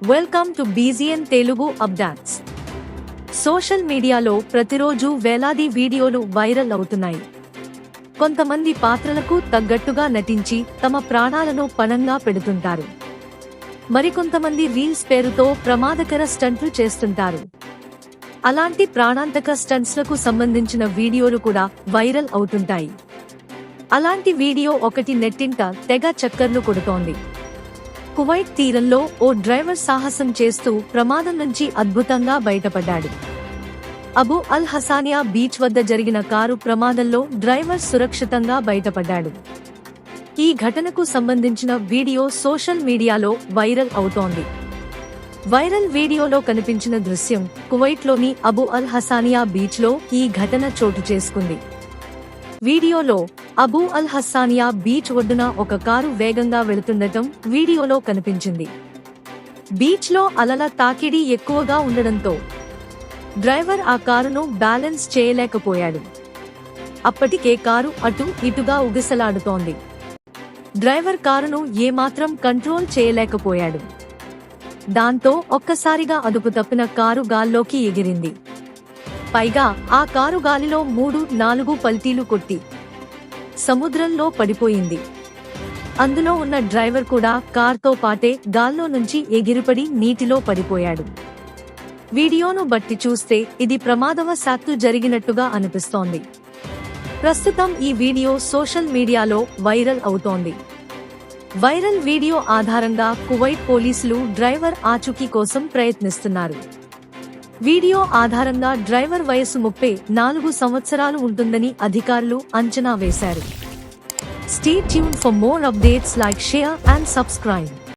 Welcome to బీజీఎన్ Telugu updates. Social మీడియాలో ప్రతిరోజు వేలాది వీడియోలు వైరల్ అవుతున్నాయి. కొంతమంది పాత్రలకు తగ్గట్టుగా నటించి తమ ప్రాణాలను పణంగా పెడుతుంటారు. మరికొంతమంది రీల్స్ పేరుతో ప్రమాదకర స్టంట్లు చేస్తుంటారు. అలాంటి ప్రాణాంతక స్టంట్స్లకు సంబంధించిన వీడియోలు కూడా వైరల్ అవుతుంటాయి. అలాంటి వీడియో ఒకటి నెట్టింట తెగ చక్కర్లు కొడుతోంది. కువైట్ తీరంలో ఓ డ్రైవర్ సాహసం చేస్తూ ప్రమాదం నుంచి అద్భుతంగా బయటపడ్డాడు. అబు అల్ హసానియా బీచ్ వద్ద జరిగిన కారు ప్రమాదంలో డ్రైవర్ సురక్షితంగా బయటపడ్డాడు. ఈ ఘటనకు సంబంధించిన వీడియో సోషల్ మీడియాలో వైరల్ అవుతోంది. వైరల్ వీడియోలో కనిపించిన దృశ్యం కువైట్లోని అబు అల్ హసానియా బీచ్లో ఈ ఘటన చోటు చేసుకుంది. వీడియోలో అబు అల్ హసానియా బీచ్ ఒడ్డున ఒక కారు వేగంగా వెళుతుండటం వీడియోలో కనిపించింది. బీచ్లో అలల తాకిడి ఎక్కువగా ఉండడంతో డ్రైవర్ ఆ కారును బ్యాలెన్స్ చేయలేకపోయాడు. అప్పటికే కారు అటు ఇటుగా ఊగిసలాడుతోంది. డ్రైవర్ కారును ఏమాత్రం కంట్రోల్ చేయలేకపోయాడు. దాంతో ఒక్కసారిగా అదుపు తప్పిన కారు గాల్లోకి ఎగిరింది. పైగా ఆ కారు గాలిలో 3-4 పల్టీలు కొట్టి సముద్రంలో పడిపోయింది. అందులో ఉన్న డ్రైవర్ కూడా కార్తో పాటే గాల్లో నుంచి ఎగిరిపడి నీటిలో పడిపోయాడు. వీడియోను బట్టి చూస్తే ఇది ప్రమాదవశాత్తు జరిగినట్టుగా అనిపిస్తోంది. ప్రస్తుతం ఈ వీడియో సోషల్ మీడియాలో వైరల్ అవుతోంది. వైరల్ వీడియో ఆధారంగా కువైట్ పోలీసులు డ్రైవర్ ఆచూకీ కోసం ప్రయత్నిస్తున్నారు. వీడియో ఆధారంగా డ్రైవర్ వయసు 34 సంవత్సరాలు ఉంటుందని అధికారులు అంచనా వేశారు. Stay tuned for more updates, like, share and subscribe.